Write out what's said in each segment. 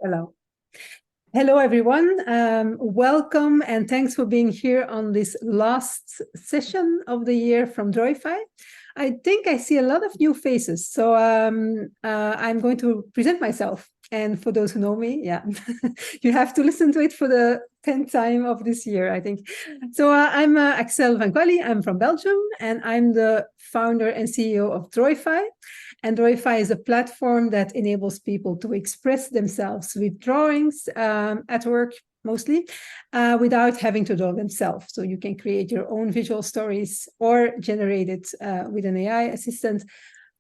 Hello. Hello, everyone. Welcome and thanks for being here on this last session of the year from Droify. I think I see a lot of new faces, so I'm going to present myself. And for those who know me, yeah, you have to listen to it for the 10th time of this year, I think. So I'm Axelle Vanquaillie. I'm from Belgium, and I'm the founder and CEO of Droify. And Droify is a platform that enables people to express themselves with drawings at work, mostly, without having to draw themselves. So you can create your own visual stories or generate it with an AI assistant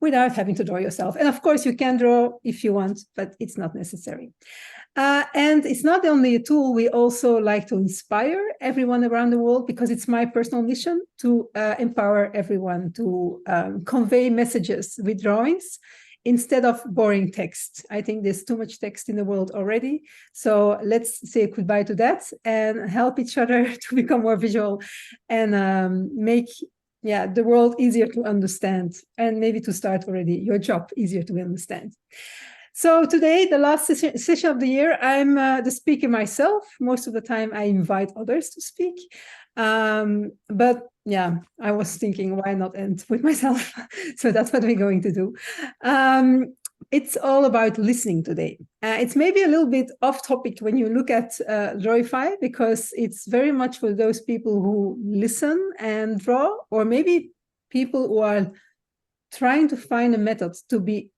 without having to draw yourself. And of course, you can draw if you want, but it's not necessary. And it's not only a tool, we also like to inspire everyone around the world, because it's my personal mission to empower everyone to convey messages with drawings instead of boring text. I think there's too much text in the world already. So let's say goodbye to that and help each other to become more visual and make the world easier to understand, and maybe to start already your job easier to understand. So today, the last session of the year, I'm the speaker myself. Most of the time, I invite others to speak. But yeah, I was thinking, why not end with myself? So that's what we're going to do. It's all about listening today. It's maybe a little bit off topic when you look at Droify, because it's very much for those people who listen and draw, or maybe people who are trying to find a method to be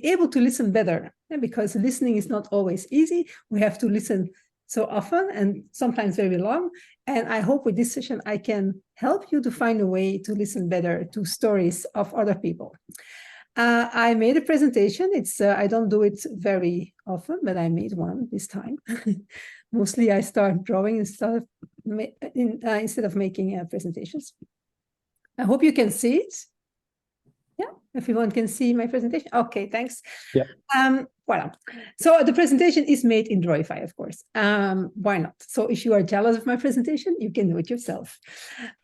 able to listen better, because listening is not always easy. We have to listen so often and sometimes very long. And I hope with this session, I can help you to find a way to listen better to stories of other people. I made a presentation. I don't do it very often, but I made one this time. Mostly I start drawing instead of making presentations. I hope you can see it. Yeah, everyone can see my presentation. Okay, thanks. Yeah. Voilà. So the presentation is made in Droify, of course. Why not? So if you are jealous of my presentation, you can do it yourself.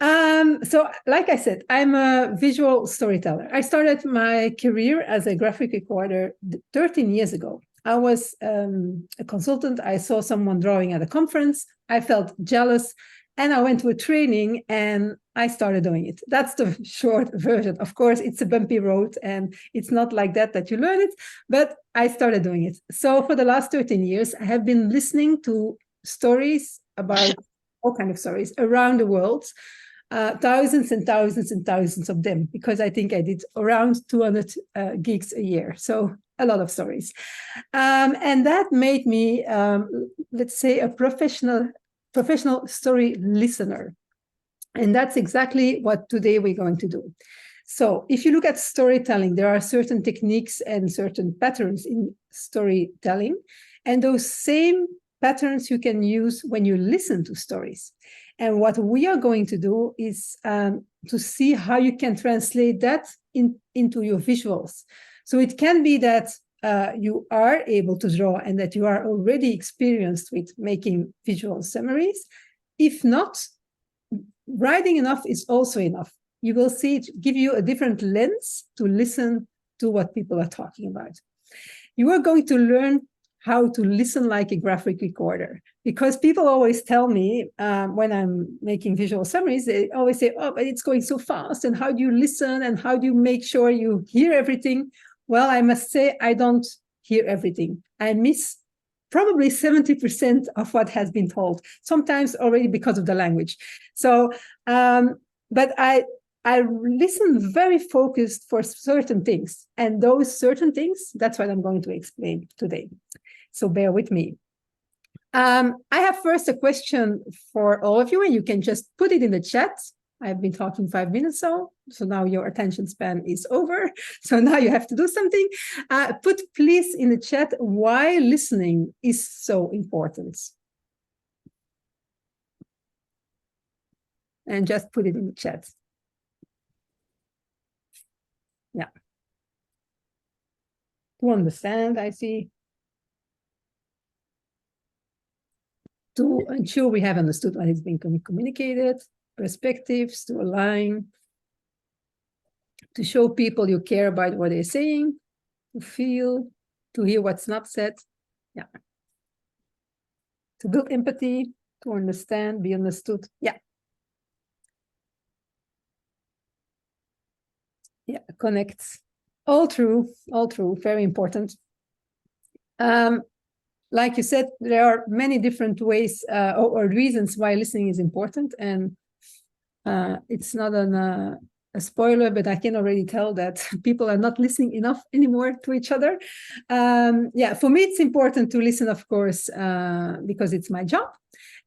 So like I said, I'm a visual storyteller. I started my career as a graphic recorder 13 years ago. I was a consultant. I saw someone drawing at a conference. I felt jealous. And I went to a training and I started doing it. That's the short version. Of course, it's a bumpy road and it's not like that you learn it, but I started doing it. So for the last 13 years, I have been listening to stories about all kinds of stories around the world, thousands and thousands and thousands of them, because I think I did around 200 gigs a year. So a lot of stories. And that made me, let's say, a professional story listener. And that's exactly what today we're going to do. So if you look at storytelling, there are certain techniques and certain patterns in storytelling. And those same patterns you can use when you listen to stories. And what we are going to do is to see how you can translate that into your visuals. So it can be that you are able to draw and that you are already experienced with making visual summaries. If not, writing enough is also enough. You will see it give you a different lens to listen to what people are talking about. You are going to learn how to listen like a graphic recorder, because people always tell me when I'm making visual summaries, they always say, oh, but it's going so fast. And how do you listen? And how do you make sure you hear everything? Well, I must say, I don't hear everything. I miss probably 70% of what has been told, sometimes already because of the language. So, but I listen very focused for certain things. And those certain things, that's what I'm going to explain today. So bear with me. I have first a question for all of you, and you can just put it in the chat. I've been talking 5 minutes, so now your attention span is over. So now you have to do something. Put please in the chat why listening is so important. And just put it in the chat. Yeah. To understand, I see. To ensure we have understood what is being communicated, perspectives to align, to show people you care about what they're saying, to feel, to hear what's not said. Yeah. To build empathy, to understand, be understood. Yeah. Yeah, connect. All true, very important. Like you said, there are many different ways or reasons why listening is important. And it's not a spoiler, but I can already tell that people are not listening enough anymore to each other. Yeah, for me, it's important to listen, of course, because it's my job.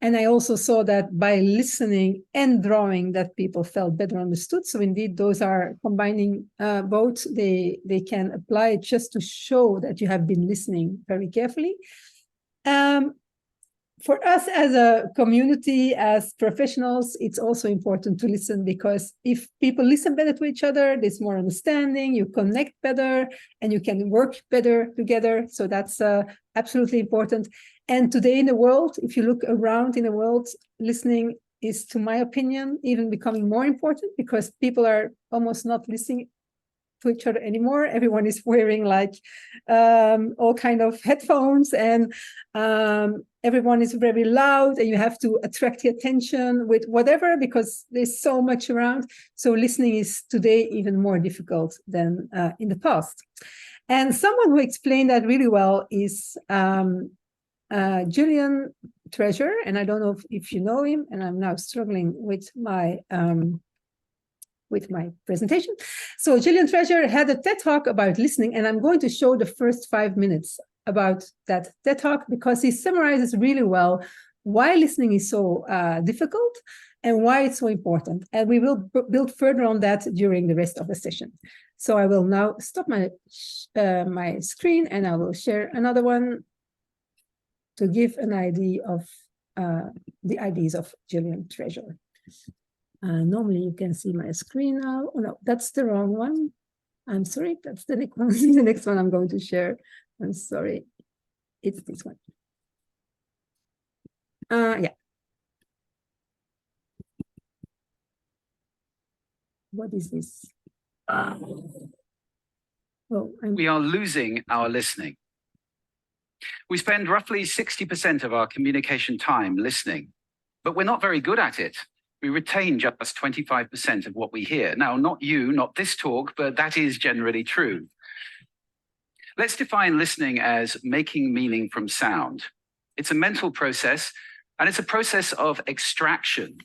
And I also saw that by listening and drawing that people felt better understood. So indeed, those are combining both. They can apply it just to show that you have been listening very carefully. For us as a community, as professionals, it's also important to listen, because if people listen better to each other, there's more understanding, you connect better, and you can work better together. So that's absolutely important. And today in the world, if you look around in the world, listening is, to my opinion, even becoming more important, because people are almost not listening to each other anymore. Everyone is wearing like all kind of headphones, and everyone is very loud, and you have to attract the attention with whatever, because there's so much around. So listening is today even more difficult than in the past. And someone who explained that really well is Julian Treasure, and I don't know if you know him, and I'm now struggling with my presentation. So Julian Treasure had a TED Talk about listening, and I'm going to show the first 5 minutes about that TED Talk, because he summarizes really well why listening is so difficult and why it's so important. And we will build further on that during the rest of the session. So I will now stop my screen, and I will share another one to give an idea of the ideas of Julian Treasure. Normally you can see my screen now. Oh no, that's the wrong one. I'm sorry, that's the next one. The next one I'm going to share. I'm sorry, it's this one. Yeah. What is this? We are losing our listening. We spend roughly 60% of our communication time listening, but we're not very good at it. We retain just 25% of what we hear. Now, not you, not this talk, but that is generally true. Let's define listening as making meaning from sound. It's a mental process, and it's a process of extraction.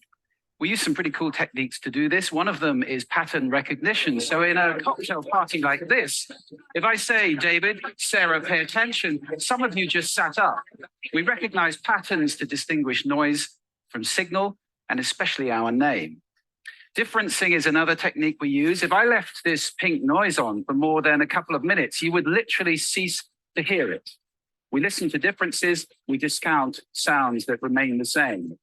We use some pretty cool techniques to do this. One of them is pattern recognition. So in a cocktail party like this, if I say, David, Sarah, pay attention, some of you just sat up. We recognize patterns to distinguish noise from signal, and especially our name. Differencing is another technique we use. If I left this pink noise on for more than a couple of minutes, you would literally cease to hear it. We listen to differences, we discount sounds that remain the same.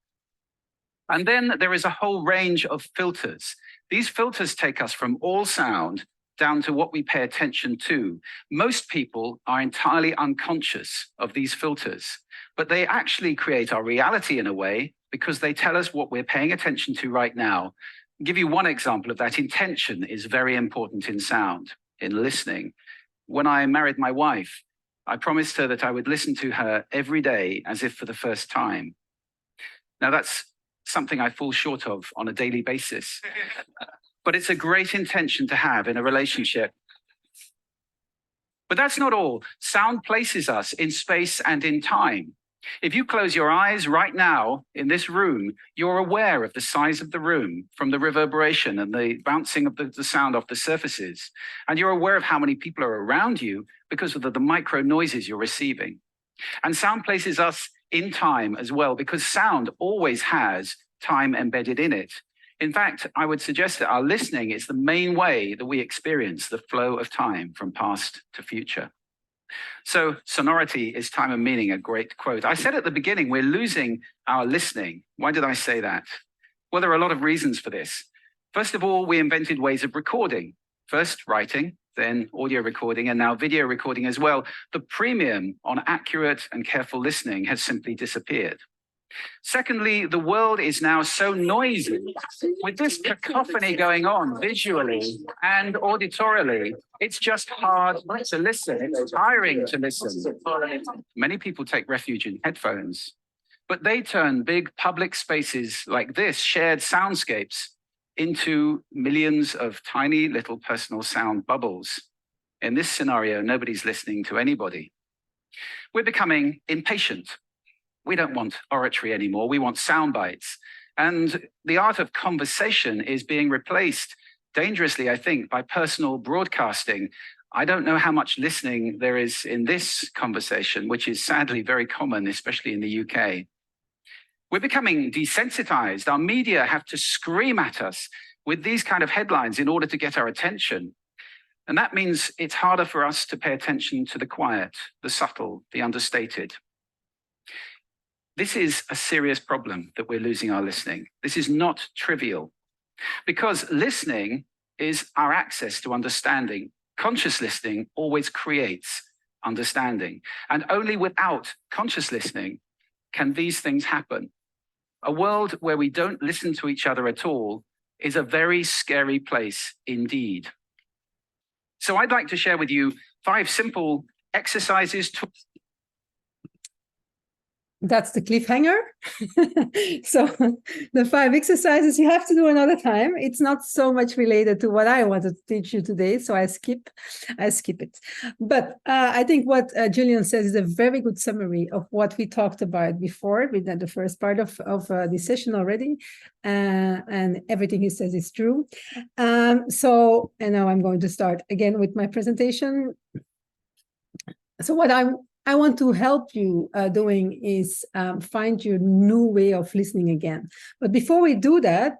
And then there is a whole range of filters. These filters take us from all sound down to what we pay attention to. Most people are entirely unconscious of these filters, but they actually create our reality in a way, because they tell us what we're paying attention to right now. I'll give you one example of that. Intention is very important in sound, in listening. When I married my wife, I promised her that I would listen to her every day as if for the first time. Now that's something I fall short of on a daily basis, but it's a great intention to have in a relationship. But that's not all. Sound places us in space and in time. If you close your eyes right now in this room, you're aware of the size of the room from the reverberation and the bouncing of the sound off the surfaces. And you're aware of how many people are around you because of the micro noises you're receiving. And sound places us in time as well, because sound always has time embedded in it. In fact, I would suggest that our listening is the main way that we experience the flow of time from past to future. So sonority is time and meaning, a great quote. I said at the beginning, we're losing our listening. Why did I say that? Well, there are a lot of reasons for this. First of all, we invented ways of recording. First writing, then audio recording, and now video recording as well. The premium on accurate and careful listening has simply disappeared. Secondly, the world is now so noisy. With this cacophony going on visually and auditorily, it's just hard to listen. It's tiring to listen. Many people take refuge in headphones, but they turn big public spaces like this, shared soundscapes, into millions of tiny little personal sound bubbles. In this scenario, nobody's listening to anybody. We're becoming impatient. We don't want oratory anymore. We want sound bites. And the art of conversation is being replaced dangerously, I think, by personal broadcasting. I don't know how much listening there is in this conversation, which is sadly very common, especially in the UK. We're becoming desensitized. Our media have to scream at us with these kind of headlines in order to get our attention. And that means it's harder for us to pay attention to the quiet, the subtle, the understated. This is a serious problem that we're losing our listening. This is not trivial, because listening is our access to understanding. Conscious listening always creates understanding. And only without conscious listening can these things happen. A world where we don't listen to each other at all is a very scary place indeed. So I'd like to share with you 5 simple exercises to That's the cliffhanger. So the 5 exercises you have to do another time. It's not so much related to what I wanted to teach you today, so I skip it. But I think what Julian says is a very good summary of what we talked about before with the first part of this session already, and everything he says is true. And now I'm going to start again with my presentation. So what I want to help you doing is find your new way of listening again. But before we do that,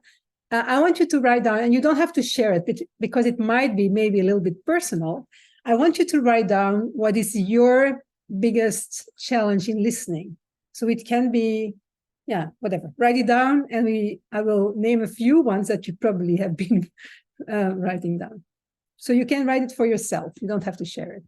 I want you to write down, and you don't have to share it because it might be maybe a little bit personal. I want you to write down what is your biggest challenge in listening. So it can be, whatever. Write it down, and I will name a few ones that you probably have been writing down. So you can write it for yourself. You don't have to share it.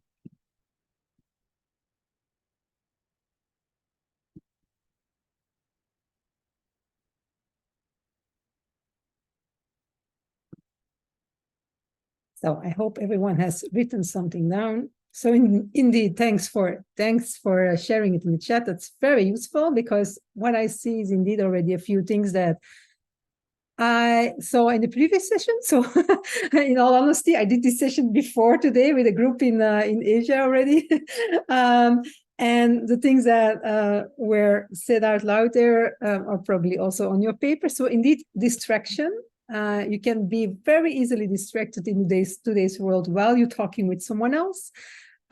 So I hope everyone has written something down. So indeed, thanks for sharing it in the chat. That's very useful, because what I see is indeed already a few things that I saw in the previous session. So in all honesty, I did this session before today with a group in Asia already. And the things that were said out loud there are probably also on your paper. So indeed, distraction. You can be very easily distracted in today's world while you're talking with someone else.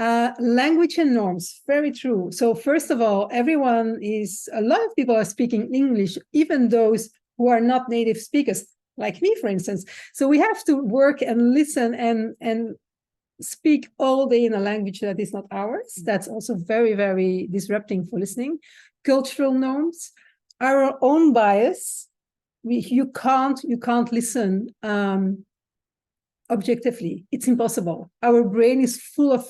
Language and norms, very true. So first of all, a lot of people are speaking English, even those who are not native speakers, like me, for instance. So we have to work and listen and speak all day in a language that is not ours. That's also very, very disrupting for listening. Cultural norms, our own bias. You can't listen objectively. It's impossible. Our brain is full of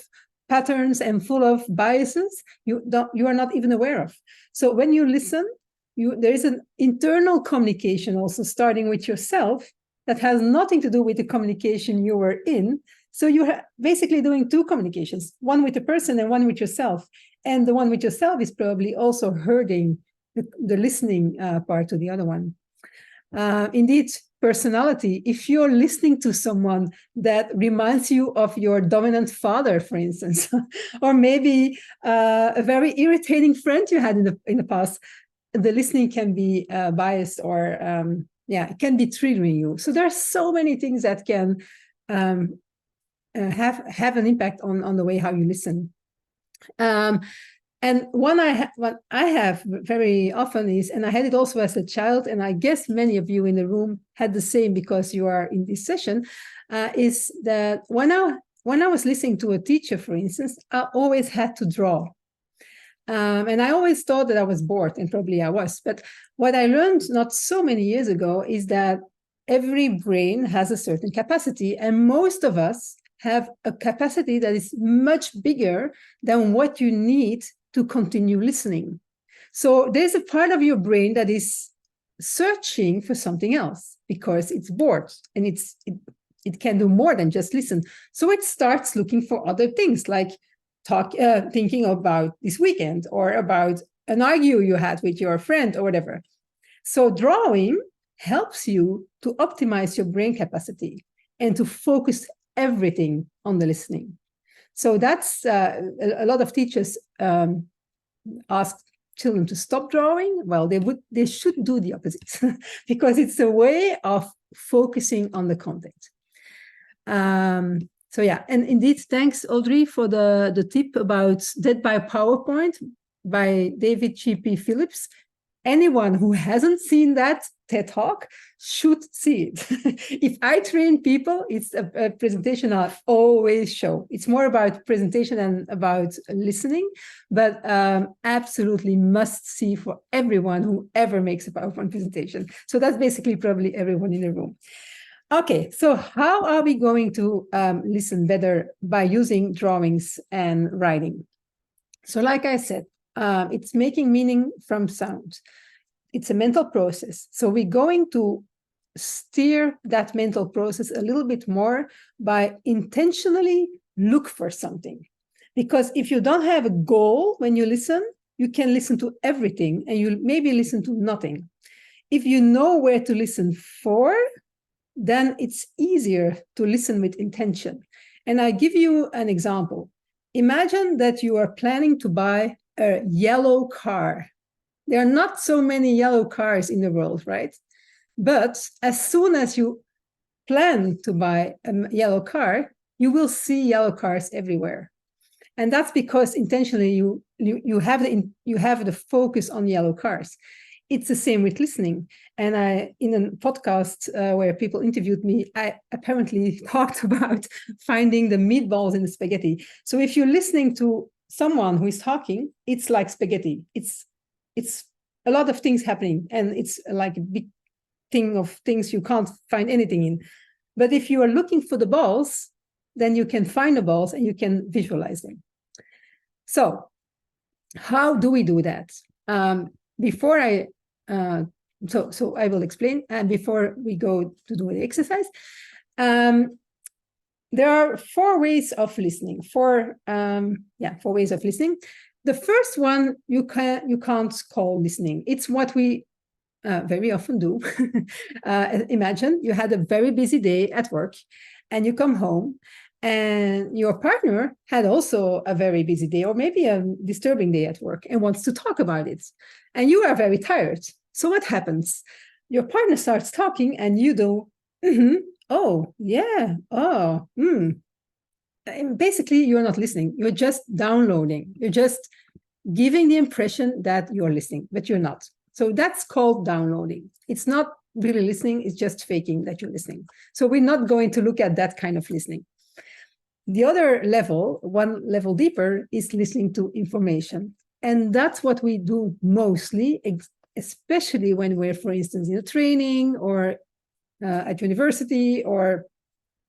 patterns and full of biases you are not even aware of. So when you listen, there is an internal communication also starting with yourself that has nothing to do with the communication you were in. So you're basically doing 2 communications, one with the person and one with yourself. And the one with yourself is probably also hurting the listening part to the other one. Indeed, personality. If you're listening to someone that reminds you of your dominant father, for instance, or maybe a very irritating friend you had in the past, the listening can be biased, or it can be triggering you. So there are so many things that can have an impact on the way how you listen. And what I have very often is, and I had it also as a child, and I guess many of you in the room had the same because you are in this session, is that when I was listening to a teacher, for instance, I always had to draw. And I always thought that I was bored, and probably I was. But what I learned not so many years ago is that every brain has a certain capacity, and most of us have a capacity that is much bigger than what you need to continue listening. So there's a part of your brain that is searching for something else because it's bored and it can do more than just listen. So it starts looking for other things, like thinking about this weekend or about an argue you had with your friend or whatever. So drawing helps you to optimize your brain capacity and to focus everything on the listening. So that's a lot of teachers ask children to stop drawing. Well, they should do the opposite because it's a way of focusing on the content. So yeah, and indeed, thanks Audrey for the tip about Dead by PowerPoint by David G.P. Phillips. Anyone who hasn't seen that TED Talk should see it. If I train people, it's a presentation I always show. It's more about presentation and about listening, but absolutely must see for everyone who ever makes a PowerPoint presentation. So that's basically probably everyone in the room. Okay, so how are we going to listen better by using drawings and writing? So like I said, it's making meaning from sound. It's a mental process. So we're going to steer that mental process a little bit more by intentionally look for something. Because if you don't have a goal when you listen, you can listen to everything and you maybe listen to nothing. If you know where to listen for, then it's easier to listen with intention. And I give you an example. Imagine that you are planning to buy a yellow car. There are not so many yellow cars in the world, right? But as soon as you plan to buy a yellow car, you will see yellow cars everywhere. And that's because intentionally you have the focus on yellow cars. It's the same with listening. And in a podcast where people interviewed me, I apparently talked about finding the meatballs in the spaghetti. So if you're listening to someone who is talking, it's like spaghetti. It's a lot of things happening, and it's like a big thing of things you can't find anything in. But if you are looking for the balls, then you can find the balls and you can visualize them. So how do we do that? Before I so I will explain, and before we go to do the exercise, there are 4 ways of listening. 4 ways of listening. The first one you can't call listening. It's what we very often do. Imagine you had a very busy day at work, and you come home, and your partner had also a very busy day or maybe a disturbing day at work and wants to talk about it. And you are very tired. So what happens? Your partner starts talking and you do, oh, yeah, oh, And basically, you're not listening. You're just downloading. You're just giving the impression that you're listening, but you're not. So that's called downloading. It's not really listening. It's just faking that you're listening. So we're not going to look at that kind of listening. The other level, one level deeper, is listening to information. And that's what we do mostly, especially when we're, for instance, in a training or at university or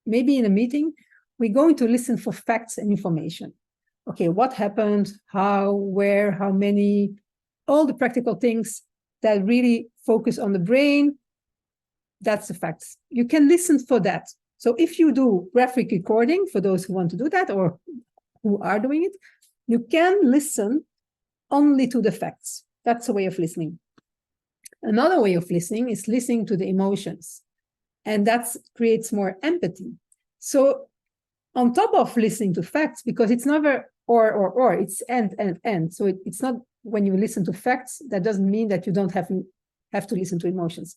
maybe in a meeting. We're going to listen for facts and information. Okay, what happened, how, where, how many, all the practical things that really focus on the brain. That's the facts. You can listen for that. So if you do graphic recording, for those who want to do that or who are doing it, you can listen only to the facts. That's a way of listening. Another way of listening is listening to the emotions. And that creates more empathy. So on top of listening to facts, because it's never or, it's and. So it's not when you listen to facts, that doesn't mean that you don't have to listen to emotions.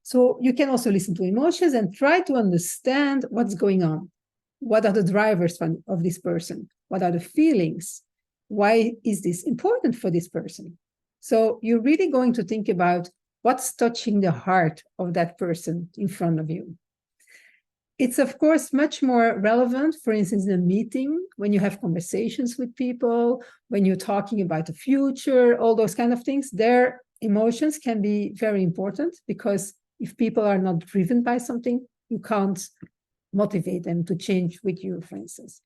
So you can also listen to emotions and try to understand what's going on. What are the drivers of this person? What are the feelings? Why is this important for this person? So you're really going to think about what's touching the heart of that person in front of you. It's, of course, much more relevant, for instance, in a meeting, when you have conversations with people, when you're talking about the future, all those kind of things. Their emotions can be very important, because if people are not driven by something, you can't motivate them to change with you, for instance.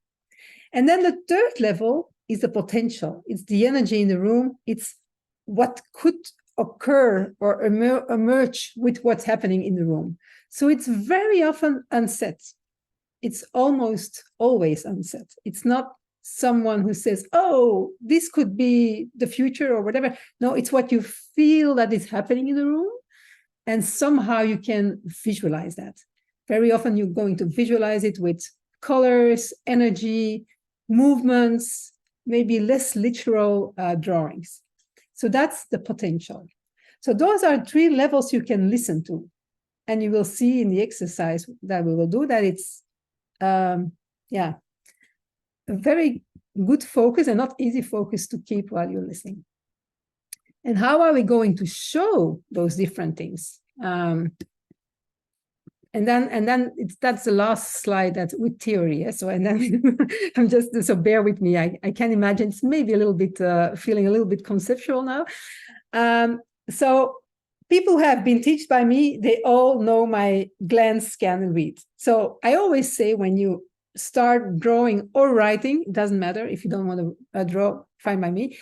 And then the third level is the potential. It's the energy in the room. It's what could occur or emerge with what's happening in the room. So it's very often unsaid. It's almost always unsaid. It's not someone who says, oh, this could be the future or whatever. No, it's what you feel that is happening in the room. And somehow you can visualize that. Very often you're going to visualize it with colors, energy, movements, maybe less literal drawings. So that's the potential. So those are 3 levels you can listen to. And you will see in the exercise that we will do that it's, a very good focus and not easy focus to keep while you're listening. And how are we going to show those different things? And then that's the last slide that's with theory. Yeah? So, and then I'm just, so bear with me. I can imagine it's maybe a little bit, feeling a little bit conceptual now. So people who have been taught by me, they all know my glance, scan, and read. So I always say when you start drawing or writing, it doesn't matter if you don't want to draw, fine by me.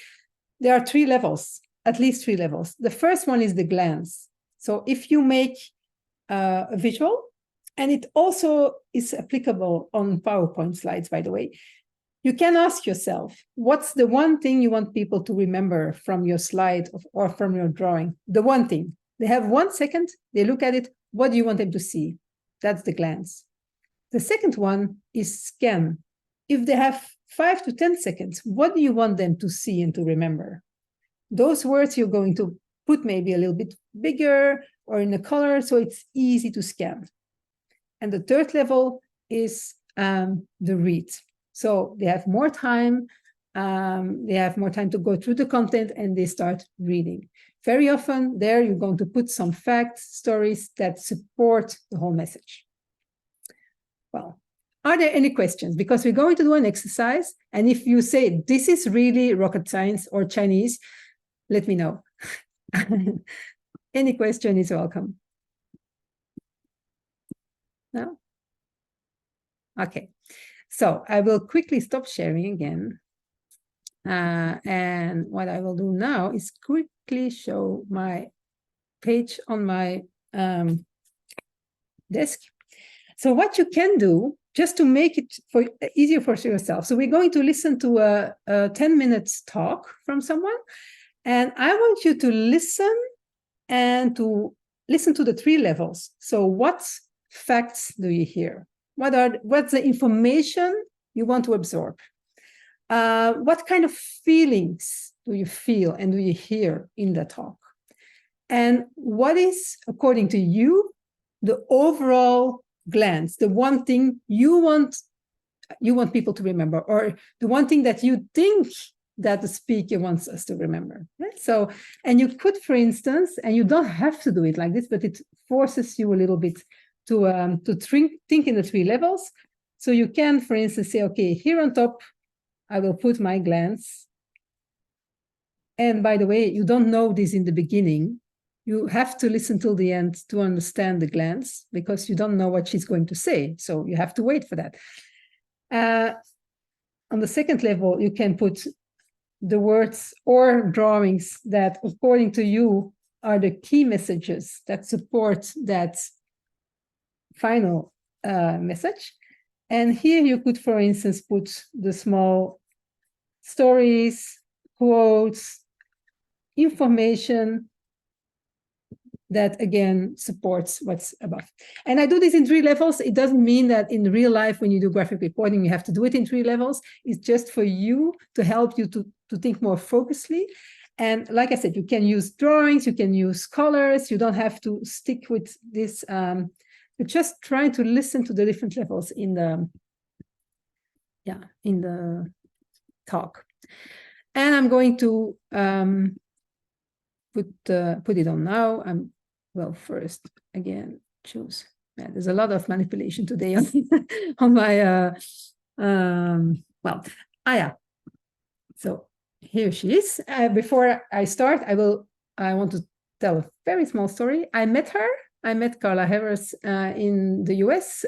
There are 3 levels, at least 3 levels. The first one is the glance. So if you make a visual, and it also is applicable on PowerPoint slides, by the way, you can ask yourself, what's the one thing you want people to remember from your slide or from your drawing? The one thing. They have 1 second, they look at it, what do you want them to see? That's the glance. The second one is scan. If they have 5 to 10 seconds, what do you want them to see and to remember? Those words you're going to put maybe a little bit bigger or in a color, so it's easy to scan. And the third level is the read. So they have more time, to go through the content and they start reading. Very often there you're going to put some facts, stories that support the whole message. Well, are there any questions? Because we're going to do an exercise, and if you say this is really rocket science or Chinese, let me know. Any question is welcome. No? Okay. So I will quickly stop sharing again. And what I will do now is quickly show my page on my desk. So what you can do, just to make it easier for yourself. So we're going to listen to a 10-minute talk from someone. And I want you to listen and to listen to the 3 levels. So what facts do you hear? What's the information you want to absorb? What kind of feelings do you feel and do you hear in the talk? And what is, according to you, the overall glance, the one thing you want people to remember, or the one thing that you think that the speaker wants us to remember? Right? So, and you could, for instance, and you don't have to do it like this, but it forces you a little bit to think in the 3 levels. So you can, for instance, say, okay, here on top, I will put my glance. And by the way, you don't know this in the beginning. You have to listen till the end to understand the glance, because you don't know what she's going to say. So you have to wait for that. On the second level, you can put the words or drawings that, according to you, are the key messages that support that final message. And here you could, for instance, put the small stories, quotes, information that, again, supports what's above. And I do this in 3 levels. It doesn't mean that in real life, when you do graphic reporting, you have to do it in 3 levels. It's just for you, to help you to think more focusedly. And like I said, you can use drawings, you can use colors. You don't have to stick with this, but just try to listen to the different levels in the talk. And I'm going to put it on now. Well, first, again, choose. Yeah, there's a lot of manipulation today on my, yeah. So here she is. Before I start, I want to tell a very small story. I met Carla Havers in the US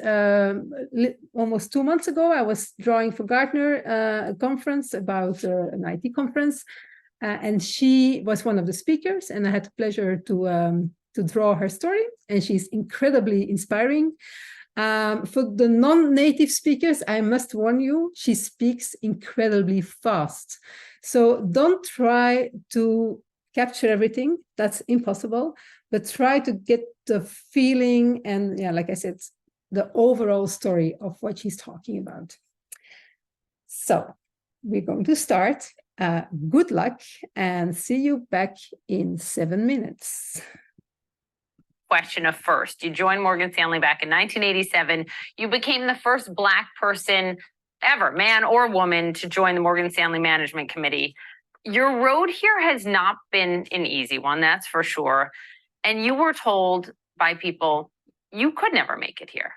almost 2 months ago. I was drawing for Gartner, a conference about an IT conference. and she was one of the speakers, and I had the pleasure to draw her story, and she's incredibly inspiring. For the non-native speakers, I must warn you, she speaks incredibly fast. So don't try to capture everything. That's impossible. But try to get the feeling and, yeah, like I said, the overall story of what she's talking about. So we're going to start. Good luck and see you back in 7 minutes. Question of first. You joined Morgan Stanley back in 1987. You became the first Black person ever, man or woman, to join the Morgan Stanley Management Committee. Your road here has not been an easy one, that's for sure. And you were told by people you could never make it here.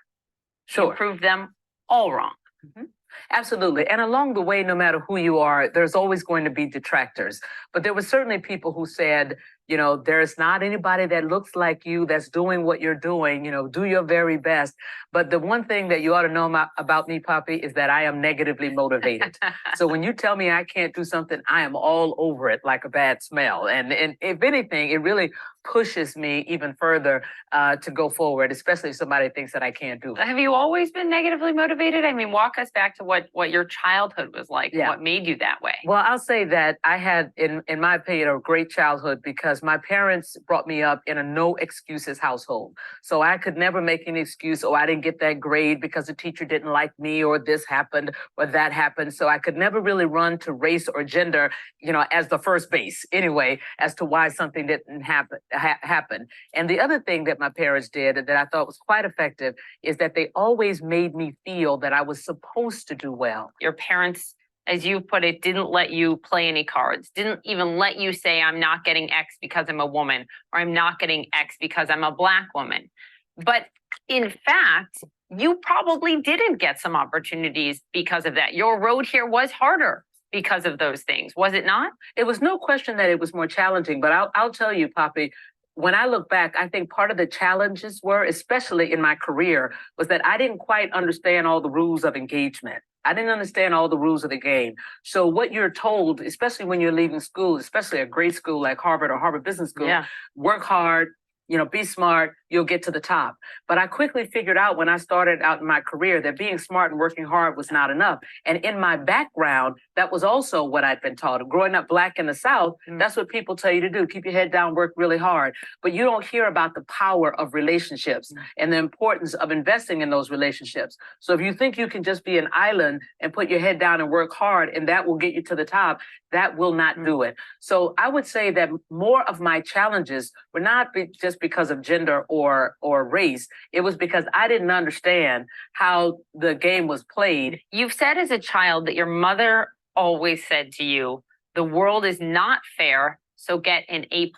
Sure. You proved them all wrong. Mm-hmm. Absolutely. And along the way, no matter who you are, there's always going to be detractors. But there were certainly people who said, you know, there's not anybody that looks like you that's doing what you're doing, you know, do your very best. But the one thing that you ought to know about me, Poppy, is that I am negatively motivated. So when you tell me I can't do something, I am all over it like a bad smell. And if anything, it really pushes me even further to go forward, especially if somebody thinks that I can't do it. Have you always been negatively motivated? I mean, walk us back to what your childhood was like, what made you that way? Well, I'll say that I had, in my opinion, a great childhood because my parents brought me up in a no excuses household. So I could never make any excuse, oh, I didn't get that grade because the teacher didn't like me, or this happened or that happened. So I could never really run to race or gender, you know, as the first base anyway, as to why something didn't happen. And the other thing that my parents did that I thought was quite effective is that they always made me feel that I was supposed to do well. Your parents, as you put it, didn't let you play any cards, didn't even let you say, I'm not getting X because I'm a woman, or I'm not getting X because I'm a Black woman. But in fact, you probably didn't get some opportunities because of that. Your road here was harder because of those things, was it not? It was no question that it was more challenging, but I'll tell you, Poppy, when I look back, I think part of the challenges were, especially in my career, was that I didn't quite understand all the rules of engagement. I didn't understand all the rules of the game. So what you're told, especially when you're leaving school, especially a great school like Harvard or Harvard Business School, work hard, you know, be smart, you'll get to the top. But I quickly figured out when I started out in my career that being smart and working hard was not enough. And in my background, that was also what I'd been taught. Growing up Black in the South, that's what people tell you to do. Keep your head down, work really hard. But you don't hear about the power of relationships and the importance of investing in those relationships. So if you think you can just be an island and put your head down and work hard and that will get you to the top, that will not do it. So I would say that more of my challenges were not just because of gender or race. It was because I didn't understand how the game was played. You've said as a child that your mother always said to you, the world is not fair, so get an A+.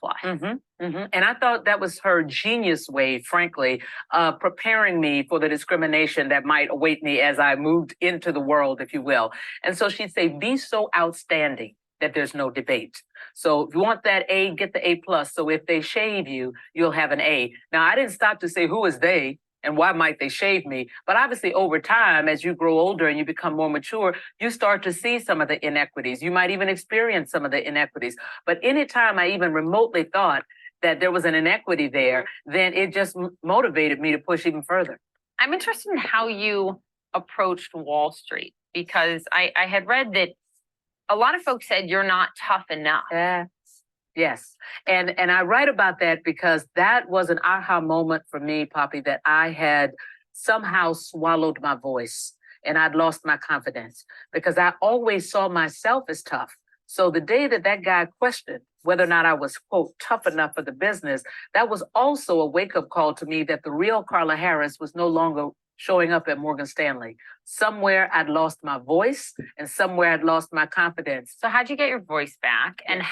And I thought that was her genius way, frankly, preparing me for the discrimination that might await me as I moved into the world, if you will. And so she'd say, be so outstanding that there's no debate. So if you want that A, get the A+. So if they shave you, you'll have an A. Now, I didn't stop to say, who is they and why might they shave me? But obviously, over time, as you grow older and you become more mature, you start to see some of the inequities. You might even experience some of the inequities. But anytime I even remotely thought that there was an inequity there, then it just motivated me to push even further. I'm interested in how you approached Wall Street, because I had read that a lot of folks said you're not tough enough. Yes. And I write about that because that was an aha moment for me, Poppy, that I had somehow swallowed my voice and I'd lost my confidence because I always saw myself as tough. So the day that guy questioned whether or not I was, quote, tough enough for the business, that was also a wake-up call to me that the real Carla Harris was no longer showing up at Morgan Stanley. Somewhere I'd lost my voice and somewhere I'd lost my confidence. So how'd you get your voice back? And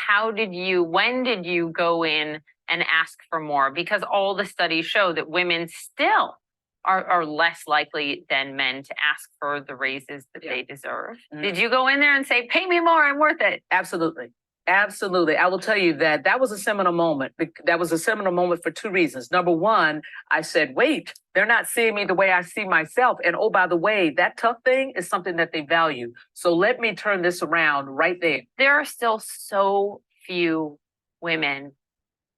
when did you go in and ask for more? Because all the studies show that women still are less likely than men to ask for the raises that they deserve. Did you go in there and say, pay me more, I'm worth it? Absolutely. Absolutely. I will tell you that that was a seminal moment. That was a seminal moment for two reasons. Number one, I said, wait, they're not seeing me the way I see myself. And oh, by the way, that tough thing is something that they value. So let me turn this around right there. There are still so few women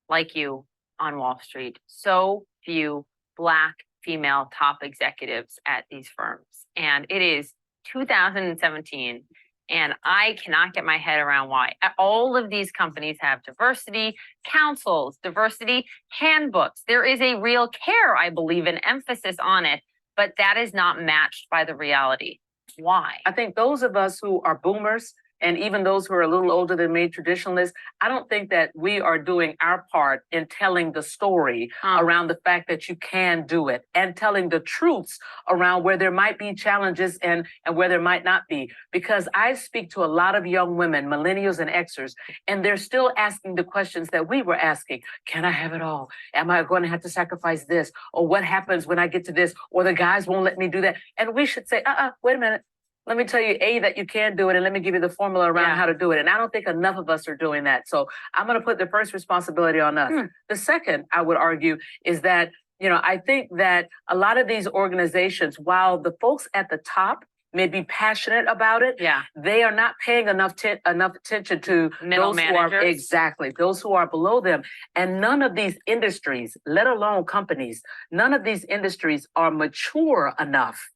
like you on Wall Street, so few Black female top executives at these firms. And it is 2017. And I cannot get my head around why. All of these companies have diversity councils, diversity handbooks. There is a real care, I believe, an emphasis on it, but that is not matched by the reality. Why? I think those of us who are boomers, and even those who are a little older than me, traditionalists, I don't think that we are doing our part in telling the story around the fact that you can do it, and telling the truths around where there might be challenges and where there might not be. Because I speak to a lot of young women, millennials and Xers, and they're still asking the questions that we were asking. Can I have it all? Am I going to have to sacrifice this? Or what happens when I get to this? Or the guys won't let me do that. And we should say, wait a minute. Let me tell you, that you can do it, and let me give you the formula around how to do it. And I don't think enough of us are doing that. So I'm going to put the first responsibility on us. The second, I would argue, is that, I think that a lot of these organizations, while the folks at the top may be passionate about it, they are not paying enough attention to middle those managers. Those who are below them. And none of these industries, let alone companies, none of these industries are mature enough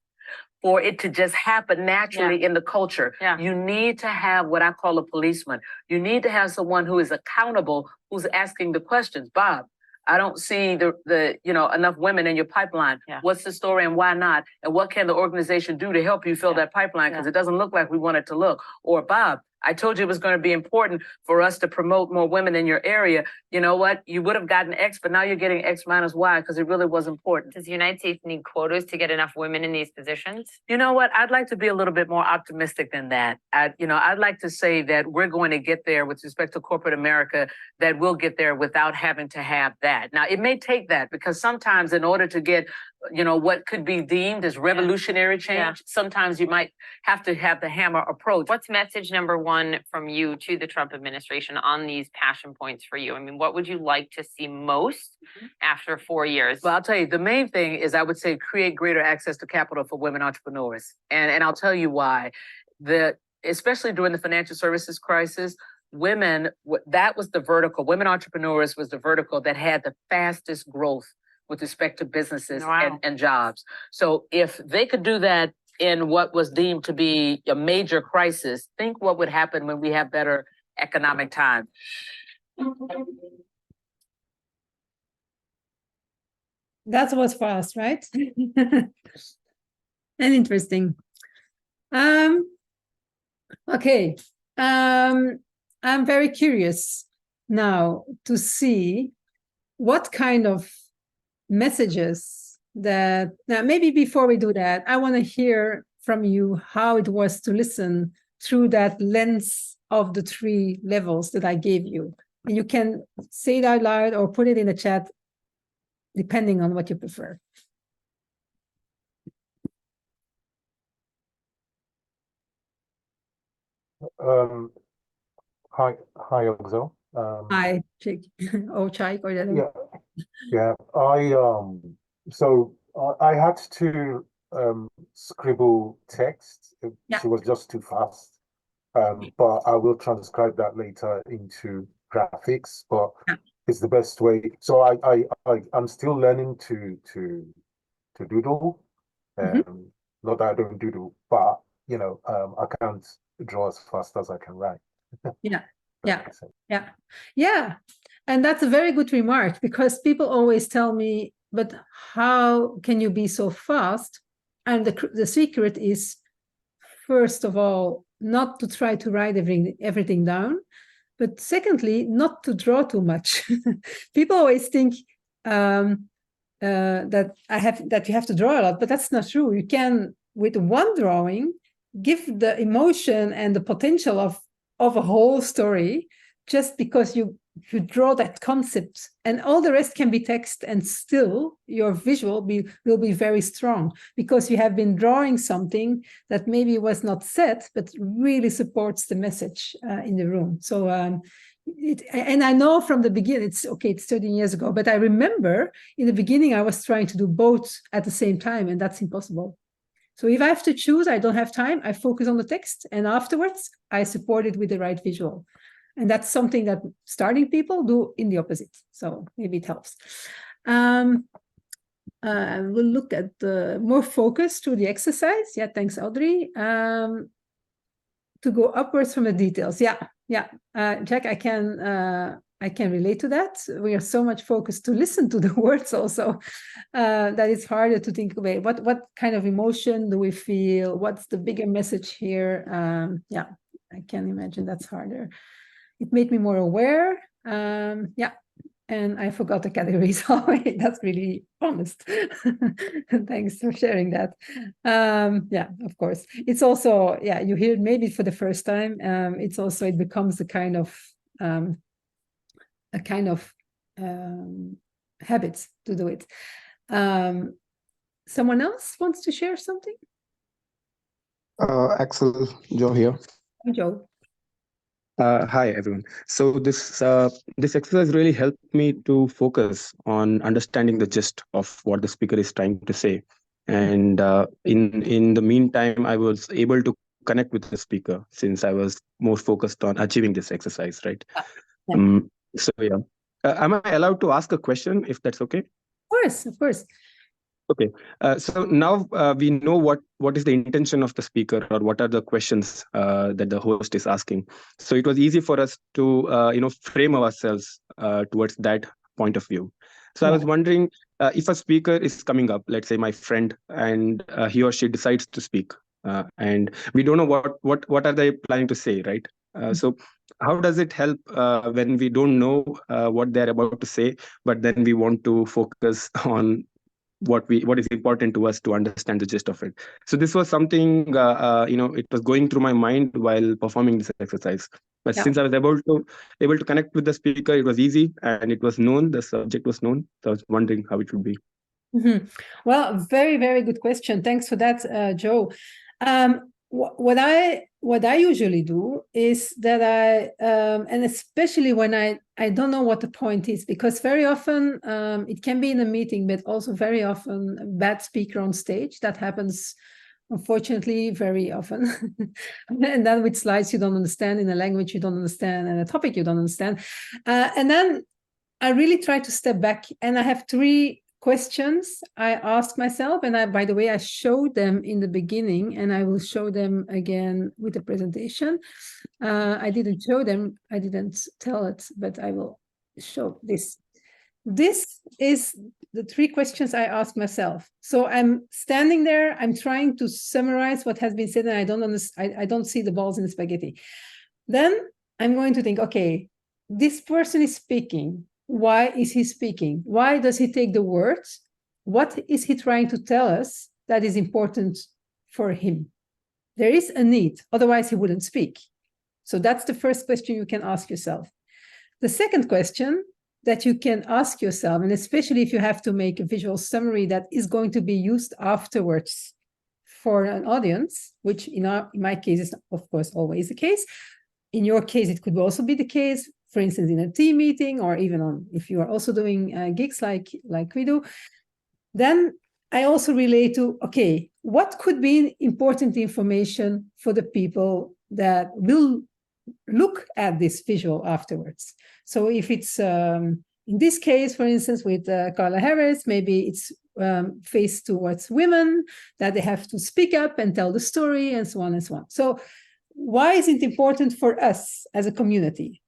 for it to just happen naturally in the culture. You need to have what I call a policeman. You need to have someone who is accountable, who's asking the questions. Bob, I don't see the enough women in your pipeline. What's the story and why not? And what can the organization do to help you fill that pipeline? Because it doesn't look like we want it to look. Or Bob, I told you it was going to be important for us to promote more women in your area. You know what? You would have gotten X, but now you're getting X minus Y because it really was important. Does the United States need quotas to get enough women in these positions? You know what? I'd like to be a little bit more optimistic than that. I'd like to say that we're going to get there with respect to corporate America, that we'll get there without having to have that. Now, it may take that because sometimes in order to get what could be deemed as revolutionary change, sometimes you might have to have the hammer approach. What's message number one from you to the Trump administration on these passion points for you? I mean, what would you like to see most after 4 years? Well, I'll tell you, the main thing is I would say create greater access to capital for women entrepreneurs. And I'll tell you why. Especially during the financial services crisis, women, that was the vertical. Women entrepreneurs was the vertical that had the fastest growth with respect to businesses and jobs. So if they could do that in what was deemed to be a major crisis, think what would happen when we have better economic time. That was fast, right? And interesting. Okay. I'm very curious now to see what kind of messages that, now maybe before we do that, I want to hear from you how it was to listen through that lens of the 3 levels that I gave you. And you can say it out loud or put it in the chat, depending on what you prefer. Hi, Axelle. Hi, Chik. Or Chike, or whatever. Yeah. I had to scribble text. She was just too fast. But I will transcribe that later into graphics. But it's the best way. So I'm still learning to doodle. Not that I don't doodle, but I can't draw as fast as I can write. Yeah. And that's a very good remark, because people always tell me, but how can you be so fast? And the secret is, first of all, not to try to write everything down, but secondly, not to draw too much. People always think that you have to draw a lot, but that's not true. You can, with one drawing, give the emotion and the potential of a whole story, just because you if you draw that concept, and all the rest can be text, and still your visual will be very strong, because you have been drawing something that maybe was not said, but really supports the message in the room. So and I know from the beginning, it's 13 years ago, but I remember in the beginning I was trying to do both at the same time, and that's impossible. So if I have to choose, I don't have time, I focus on the text, and afterwards I support it with the right visual. And that's something that starting people do in the opposite. So maybe it helps. We'll look at the more focus through the exercise. Yeah, thanks, Audrey. To go upwards from the details. Yeah. Jack, I can relate to that. We are so much focused to listen to the words also, that it's harder to think, okay, what kind of emotion do we feel? What's the bigger message here? Yeah, I can imagine that's harder. It made me more aware. Yeah, and I forgot the categories. That's really honest. Thanks for sharing that. Yeah, of course. It's also, yeah, you hear it maybe for the first time. It's also, it becomes a kind of habit to do it. Someone else wants to share something? Axelle, Joe here. Joe. Hi everyone. So this exercise really helped me to focus on understanding the gist of what the speaker is trying to say, and in the meantime, I was able to connect with the speaker since I was more focused on achieving this exercise, right? Yeah. So yeah, am I allowed to ask a question if that's okay? Of course. Okay, so now we know what is the intention of the speaker, or what are the questions that the host is asking. So it was easy for us to frame ourselves towards that point of view. So I was wondering, if a speaker is coming up, let's say my friend, and he or she decides to speak, and we don't know what are they planning to say, right? So how does it help when we don't know what they're about to say, but then we want to focus on what is important to us to understand the gist of it? So this was something it was going through my mind while performing this exercise. But since I was able to connect with the speaker, it was easy, and it was known, the subject was known. So I was wondering how it would be. Mm-hmm. Well, very, very good question. Thanks for that, Joe. What I usually do is that and especially when I don't know what the point is, because very often it can be in a meeting, but also very often a bad speaker on stage. That happens, unfortunately, very often. And then with slides you don't understand, in a language you don't understand, and a topic you don't understand. And then I really try to step back, and I have 3 questions I ask myself, and by the way, I showed them in the beginning, and I will show them again with the presentation. I didn't show them, I didn't tell it, but I will show this. This is the 3 questions I ask myself. So I'm standing there, I'm trying to summarize what has been said, and I don't see the balls in the spaghetti. Then I'm going to think, okay, this person is speaking. Why is he speaking? Why does he take the words? What is he trying to tell us that is important for him? There is a need, otherwise he wouldn't speak. So that's the first question you can ask yourself. The second question that you can ask yourself, and especially if you have to make a visual summary that is going to be used afterwards for an audience, which in my case is of course always the case. In your case, it could also be the case, for instance, in a team meeting, or even if you are also doing gigs like we do. Then I also relate to, okay, what could be important information for the people that will look at this visual afterwards? So if it's, in this case, for instance, with Carla Harris, maybe it's faced towards women, that they have to speak up and tell the story, and so on and so on. So why is it important for us as a community?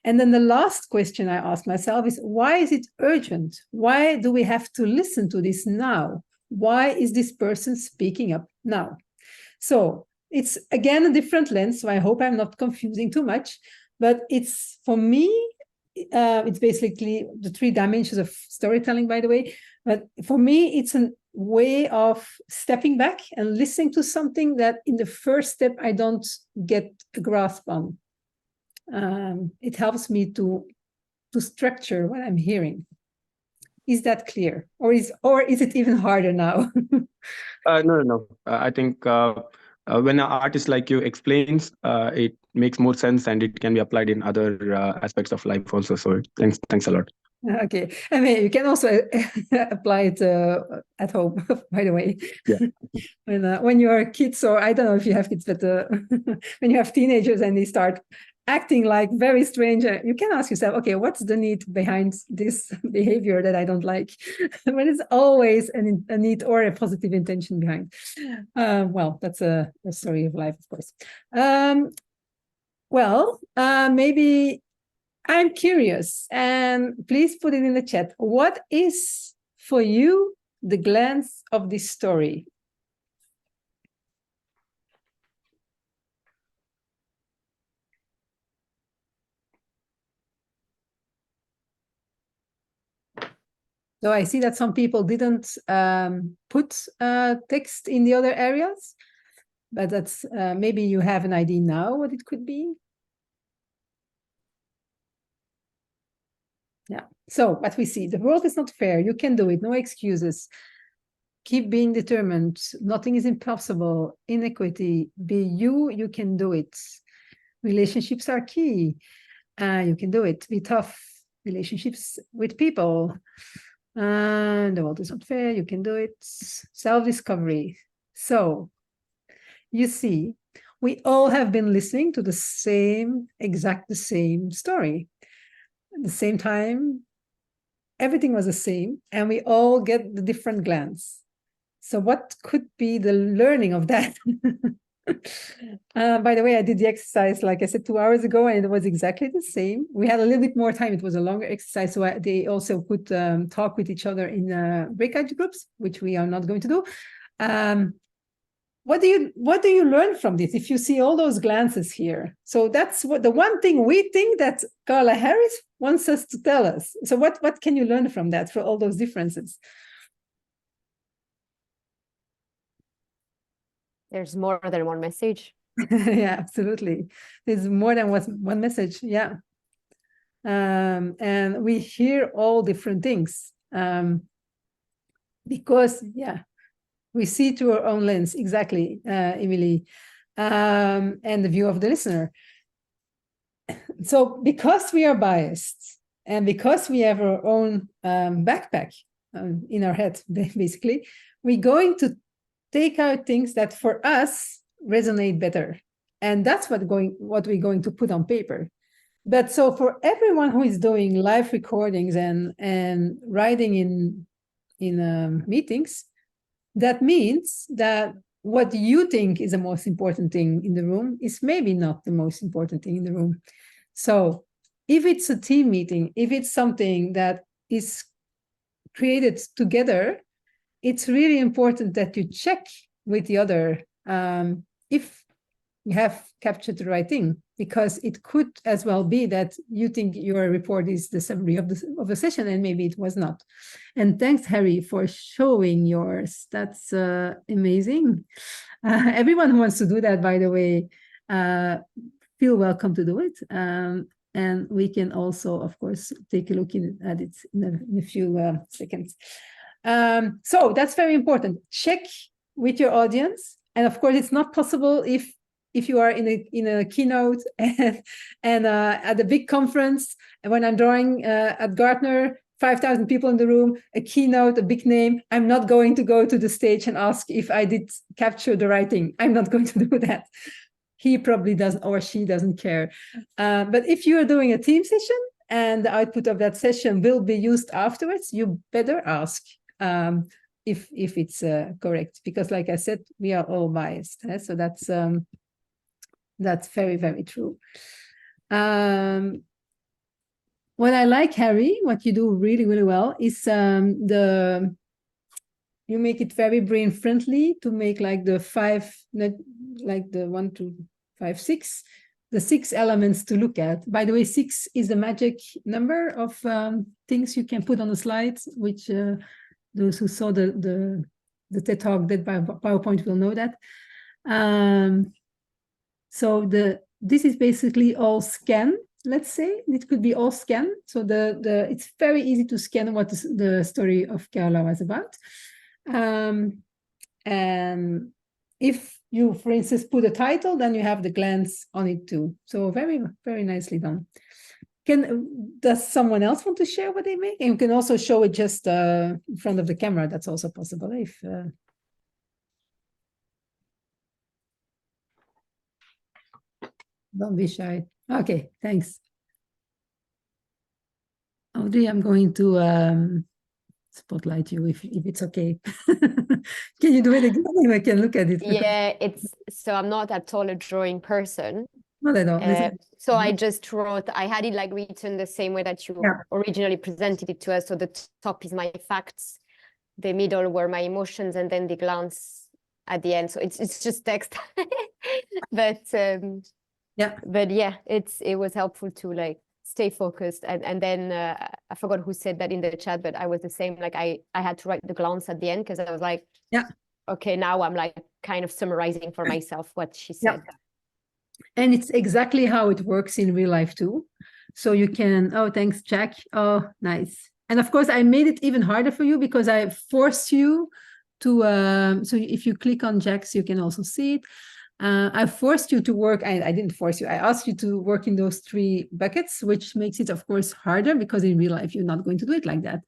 And then the last question I ask myself is, why is it urgent? Why do we have to listen to this now? Why is this person speaking up now? So it's, again, a different lens, so I hope I'm not confusing too much, but it's, for me, it's basically the 3 dimensions of storytelling, by the way, but for me, it's a way of stepping back and listening to something that in the first step I don't get a grasp on. It helps me to to structure what I'm hearing. Is that clear, or is it even harder now? No. I think when an artist like you explains, it makes more sense, and it can be applied in other aspects of life also. So thanks a lot. Okay, I mean, you can also apply it at home, by the way. Yeah. When you are kids, or I don't know if you have kids, but when you have teenagers and they start acting like very strange, you can ask yourself, okay, what's the need behind this behavior that I don't like? But it's always a need or a positive intention behind. Well, that's a story of life, of course. Maybe I'm curious, and please put it in the chat. What is for you the glance of this story? So I see that some people didn't put text in the other areas, but that's maybe you have an idea now what it could be. Yeah. So what we see, the world is not fair. You can do it. No excuses. Keep being determined. Nothing is impossible. Inequity. Be you. You can do it. Relationships are key. You can do it. Be tough. Relationships with people. The world is not fair. You can do it. Self-discovery. So you see, we all have been listening to the same story. At the same time, everything was the same, and we all get the different glance. So what could be the learning of that? By the way, I did the exercise, like I said, 2 hours ago, and it was exactly the same. We had a little bit more time. It was a longer exercise, so they also could talk with each other in breakout groups, which we are not going to do. What do you learn from this if you see all those glances here? So that's what the one thing we think that Carla Harris wants us to tell us. So what can you learn from that, for all those differences? There's more than one message. Yeah, absolutely. There's more than one message. Yeah. And we hear all different things because, yeah, we see through our own lens. Exactly, Emily, and the view of the listener. So because we are biased and because we have our own backpack in our head, basically, we're going to take out things that for us resonate better. And that's what we're going to put on paper. But so for everyone who is doing live recordings and writing in meetings, that means that what you think is the most important thing in the room is maybe not the most important thing in the room. So if it's a team meeting, if it's something that is created together, it's really important that you check with the other if you have captured the right thing, because it could as well be that you think your report is the summary of the session, and maybe it was not. And thanks, Harry, for showing yours. That's amazing. Everyone who wants to do that, by the way, feel welcome to do it. And we can also, of course, take a look at it in a few seconds. So that's very important. Check with your audience. And of course, it's not possible if you are in a keynote and at a big conference, and when I'm drawing at Gartner, 5,000 people in the room, a keynote, a big name, I'm not going to go to the stage and ask if I did capture the right thing. I'm not going to do that. He probably doesn't, or she doesn't care. But if you are doing a team session and the output of that session will be used afterwards, you better ask if it's correct, because like I said, we are all biased. So that's very, very true. What I like, Harry, what you do really, really well is you make it very brain friendly to make like the 1, 2, 5, 6, the 6 elements to look at. By the way, 6 is the magic number of things you can put on the slides, which those who saw the TED Talk that by PowerPoint will know that. So this is basically all scan. let's say. It could be all scan. So it's very easy to scan what the story of Kerala was about. And if you, for instance, put a title, then you have the glance on it too. So very, very nicely done. Does someone else want to share what they make? And you can also show it just in front of the camera. That's also possible. If don't be shy. Okay, thanks. Audrey, I'm going to spotlight you if it's okay. Can you do it again? I can look at it. Yeah, so I'm not at all a drawing person. Not at all. So I just wrote, I had it like written the same way that you originally presented it to us. So the top is my facts, the middle were my emotions, and then the glance at the end. So it's just text. But it was helpful to like stay focused. And then I forgot who said that in the chat, but I was the same. Like I had to write the glance at the end because I was like, okay, now I'm like kind of summarizing for myself what she said. And it's exactly how it works in real life too. So you can, oh, thanks, Jack. Oh, nice. And of course, I made it even harder for you because I forced you to, so if you click on Jack's, you can also see it. I forced you to work, I didn't force you, I asked you to work in those 3 buckets, which makes it, of course, harder because in real life, you're not going to do it like that.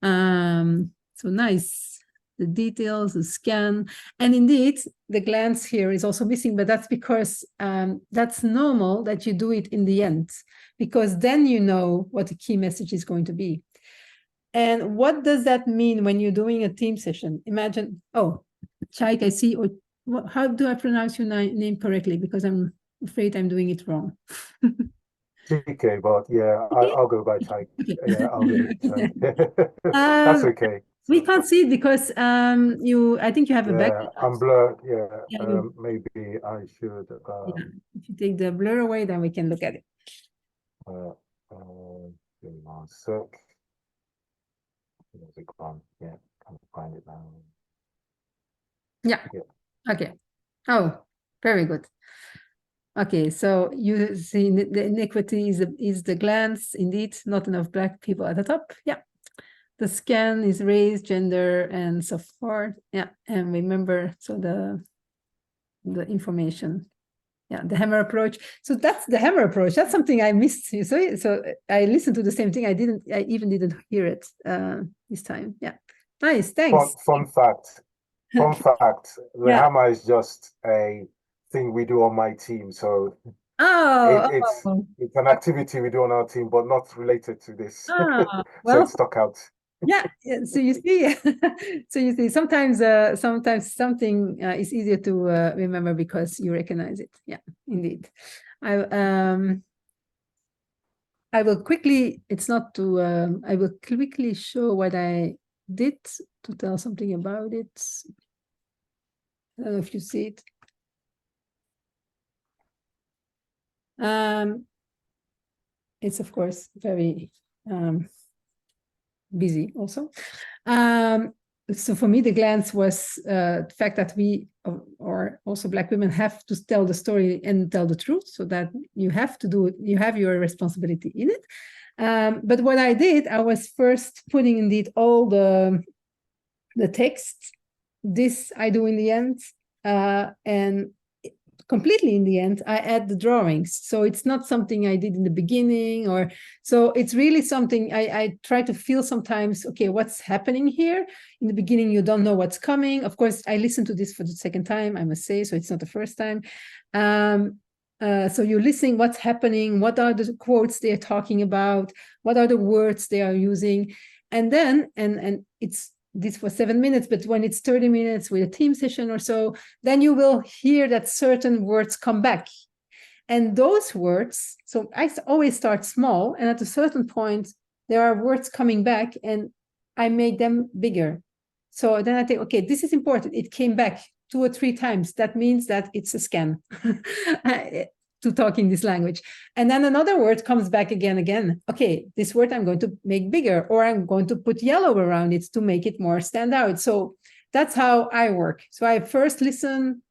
So nice. The details, the scan, and indeed the glance here is also missing, but that's because that's normal that you do it in the end, because then you know what the key message is going to be. And what does that mean when you're doing a team session? Imagine, oh, Chaik, I see, or how do I pronounce your name correctly? Because I'm afraid I'm doing it wrong. TK, but yeah, I'll go by Chaik. Okay. Yeah, I'll go by Chaik. That's okay. We can't see it because I think you have a background. I'm blurred. Maybe I should. If you take the blur away, then we can look at it. Give me 1 sec. Where's it gone? Yeah, can't find it now. Yeah. Okay. Oh, very good. Okay, so you see the inequity is the glance, indeed, not enough Black people at the top. Yeah. The scan is race, gender, and so forth. Yeah, and remember, so the information. Yeah, the hammer approach. So that's the hammer approach. That's something I missed. So I listened to the same thing. I even didn't hear it this time. Yeah, nice. Thanks. Fun fact. The hammer is just a thing we do on my team. So it's an activity we do on our team, but not related to this. Well, so it stuck out. Yeah, so you see, sometimes something is easier to remember because you recognize it. Yeah, indeed. I will quickly, it's not to, I will quickly show what I did to tell something about it. I don't know if you see it. It's of course very busy also. So for me, the glance was the fact that we, or also Black women, have to tell the story and tell the truth, so that you have to do it, you have your responsibility in it. But what I did, I was first putting indeed all the text. This I do in the end, and completely in the end, I add the drawings. So it's not something I did in the beginning, or so it's really something I try to feel sometimes, okay, what's happening here? In the beginning, you don't know what's coming. Of course, I listened to this for the second time, I must say, so it's not the first time. So you're listening, what's happening? What are the quotes they're talking about? What are the words they are using? And then, and it's, this for 7 minutes, but when it's 30 minutes with a team session or so, then you will hear that certain words come back. And those words, so I always start small, and at a certain point, there are words coming back and I make them bigger. So then I think, okay, this is important. It came back 2 or 3 times. That means that it's a scan to talk in this language. And then another word comes back again. Okay, this word I'm going to make bigger, or I'm going to put yellow around it to make it more stand out. So that's how I work. So I first listen,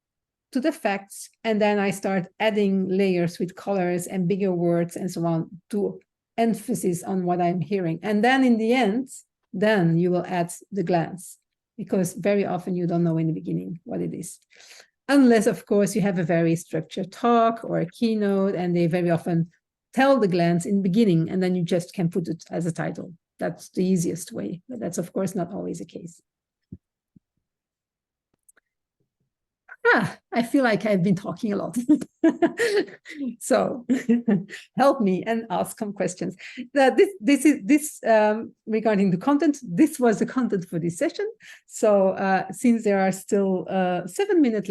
to the facts, and then I start adding layers with colors and bigger words and so on to emphasis on what I'm hearing. And then in the end, then you will add the glance, because very often you don't know in the beginning what it is. Unless, of course, you have a very structured talk or a keynote, and they very often tell the glance in the beginning, and then you just can put it as a title. That's the easiest way, but that's, of course, not always the case. I feel like I've been talking a lot. So help me and ask some questions. Regarding the content, this was the content for this session. So since there are still 7 minutes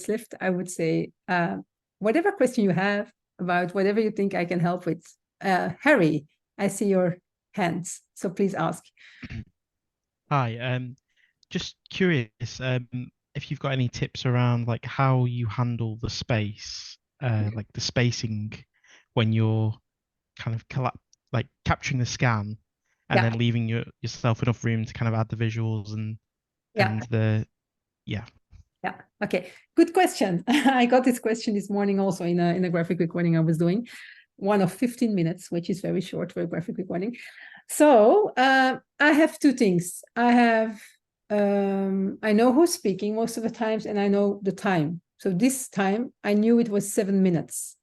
left, I would say whatever question you have about whatever you think I can help with. Harry, I see your hands, so please ask. Hi, just curious, if you've got any tips around like how you handle the space, like the spacing when you're kind of capturing the scan and then leaving yourself enough room to kind of add the visuals and Okay, good question. I got this question this morning also in a graphic recording I was doing, one of 15 minutes, which is very short for a graphic recording. So I have two things. I know who's speaking most of the times, and I know the time. So this time I knew it was 7 minutes.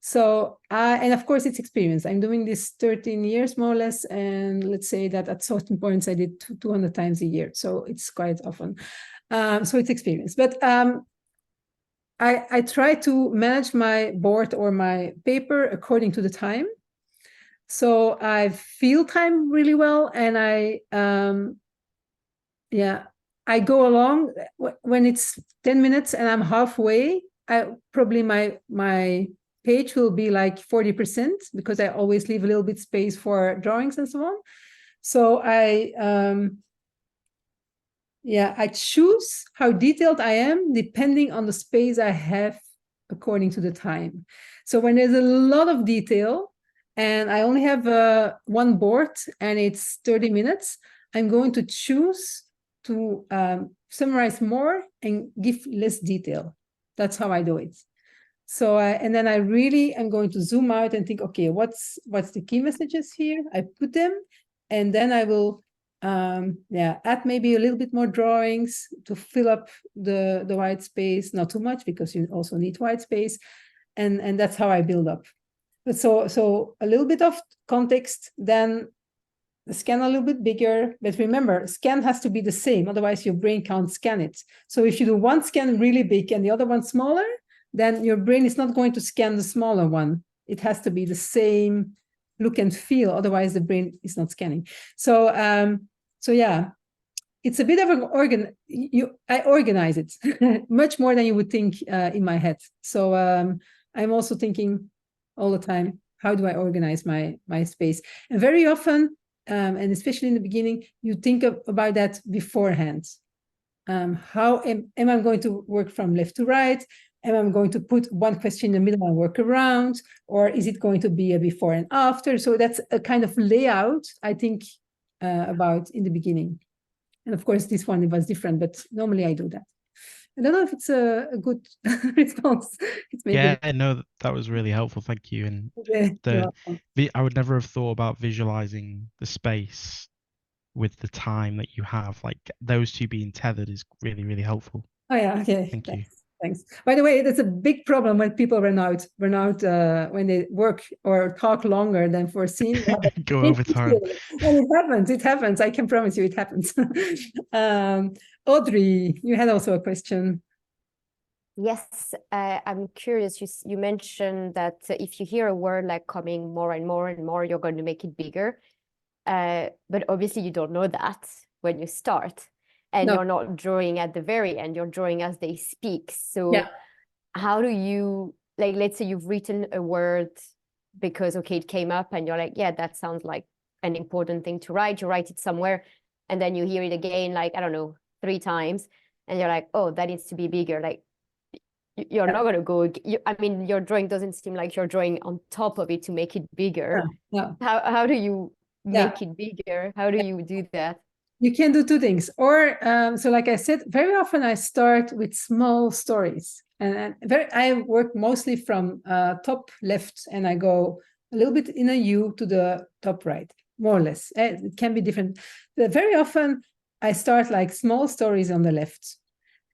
So and of course it's experience. I'm doing this 13 years more or less, and let's say that at certain points I did 200 times a year. So it's quite often. So it's experience. But I try to manage my board or my paper according to the time. So I feel time really well, and I go along when it's 10 minutes and I'm halfway. Probably my page will be like 40% because I always leave a little bit space for drawings and so on. So I choose how detailed I am depending on the space I have according to the time. So when there's a lot of detail and I only have one board and it's 30 minutes, I'm going to choose to summarize more and give less detail. That's how I do it. So and then I really am going to zoom out and think, okay, what's the key messages here? I put them, and then I will add maybe a little bit more drawings to fill up the white space, not too much because you also need white space, and that's how I build up. But so a little bit of context, then the scan a little bit bigger, but remember, scan has to be the same, otherwise your brain can't scan it. So if you do one scan really big and the other one smaller, then your brain is not going to scan the smaller one. It has to be the same look and feel, otherwise the brain is not scanning. So it's a bit of an I organize it much more than you would think in my head. So I'm also thinking all the time, how do I organize my space? And very often, and especially in the beginning, you think about that beforehand. How am I going to work from left to right? Am I going to put one question in the middle and work around? Or is it going to be a before and after? So that's a kind of layout, I think, about in the beginning. And of course, this one was different, but normally I do that. I don't know if it's a good response. It's maybe... no, that was really helpful. Thank you. And I would never have thought about visualizing the space with the time that you have. Like those two being tethered is really, really helpful. Oh yeah, okay. Thank you. Thanks. By the way, that's a big problem when people run out when they work or talk longer than foreseen. Go over time. And it happens. I can promise you it happens. Audrey, you had also a question. Yes, I'm curious. You mentioned that if you hear a word like coming more and more and more, you're going to make it bigger. But obviously you don't know that when you start. And you're not drawing at the very end, you're drawing as they speak. So how do you, like, let's say you've written a word because, okay, it came up and you're like, yeah, that sounds like an important thing to write. You write it somewhere and then you hear it again, like, I don't know, 3 times. And you're like, oh, that needs to be bigger. Like, you're not going to go, I mean, your drawing doesn't seem like you're drawing on top of it to make it bigger. How do you make it bigger? How do you do that? You can do two things. Or, so like I said, very often I start with small stories. And I work mostly from top left, and I go a little bit in a U to the top right, more or less. It can be different. But very often I start like small stories on the left.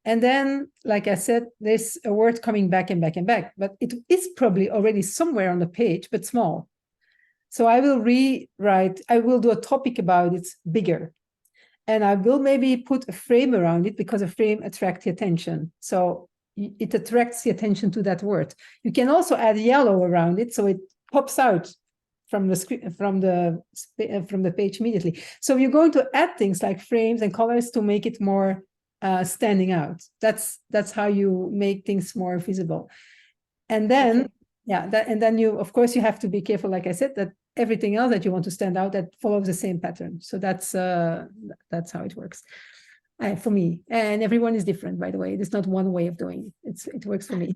And then, like I said, there's a word coming back and back and back, but it is probably already somewhere on the page, but small. So I will rewrite, I will do a topic about it bigger. And I will maybe put a frame around it, because a frame attracts the attention. So it attracts the attention to that word. You can also add yellow around it, so it pops out from the screen, from the page immediately. So you're going to add things like frames and colors to make it more standing out. That's how you make things more visible. And then, okay. And then you, of course, you have to be careful, like I said, that everything else that you want to stand out, that follows the same pattern. So that's how it works for me. And everyone is different, by the way. There's not one way of doing it. It works for me.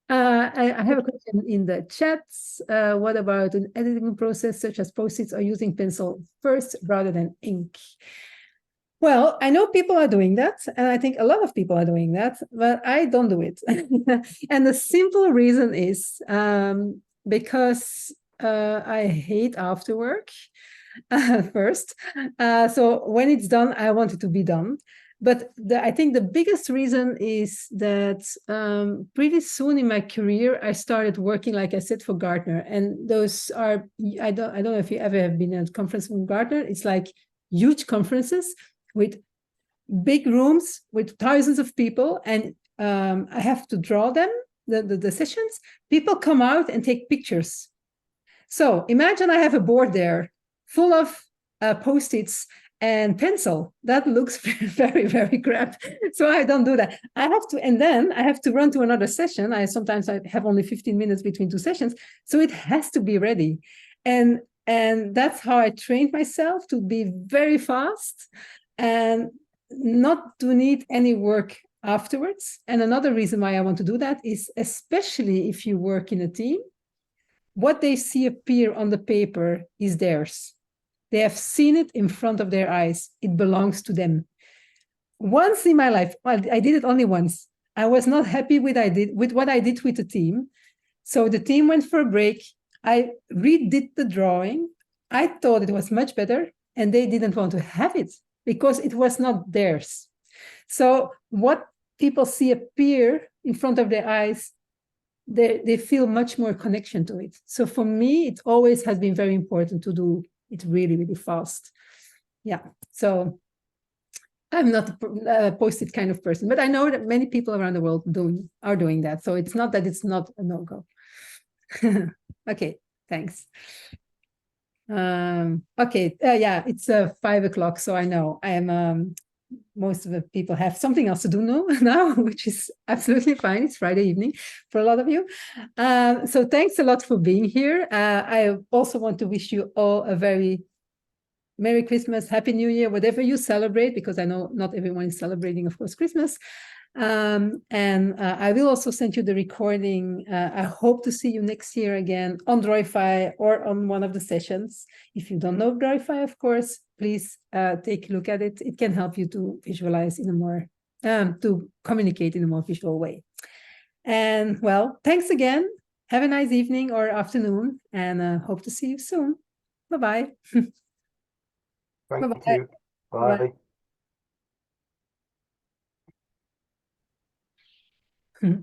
I have a question in the chats. What about an editing process such as Post-its, or using pencil first rather than ink? Well, I know people are doing that, and I think a lot of people are doing that, but I don't do it. And the simple reason is because I hate after work first. So when it's done, I want it to be done. But I think the biggest reason is that pretty soon in my career, I started working, like I said, for Gartner. And those are, I don't know if you ever have been at a conference from Gartner. It's like huge conferences with big rooms with thousands of people, and I have to draw them, the sessions. People come out and take pictures. So imagine I have a board there full of Post-its and pencil. That looks very, very crap. So I don't do that. And then I have to run to another session. Sometimes I have only 15 minutes between two sessions. So it has to be ready. And that's how I trained myself to be very fast and not to need any work afterwards. And another reason why I want to do that is, especially if you work in a team, what they see appear on the paper is theirs. They have seen it in front of their eyes. It belongs to them. Once in my life, well, I did it only once. I was not happy with what I did with the team. So the team went for a break. I redid the drawing. I thought it was much better, and they didn't want to have it because it was not theirs. So what people see appear in front of their eyes, they feel much more connection to it. So for me, it always has been very important to do it really, really fast. Yeah, so I'm not a Post-it kind of person, but I know that many people around the world are doing that. So it's not that it's not a no-go. Okay, thanks. Okay, yeah, it's 5 o'clock, so I know I am. Most of the people have something else to do now, which is absolutely fine. It's Friday evening for a lot of you. So thanks a lot for being here. I also want to wish you all a very Merry Christmas, Happy New Year, whatever you celebrate, because I know not everyone is celebrating, of course, Christmas. And I will also send you the recording. I hope to see you next year again on Droify or on one of the sessions. If you don't know Droify, of course, please take a look at it. It can help you to visualize in a more, to communicate in a more visual way. And well, thanks again. Have a nice evening or afternoon, and hope to see you soon. Bye-bye. Thank you. Bye. Bye.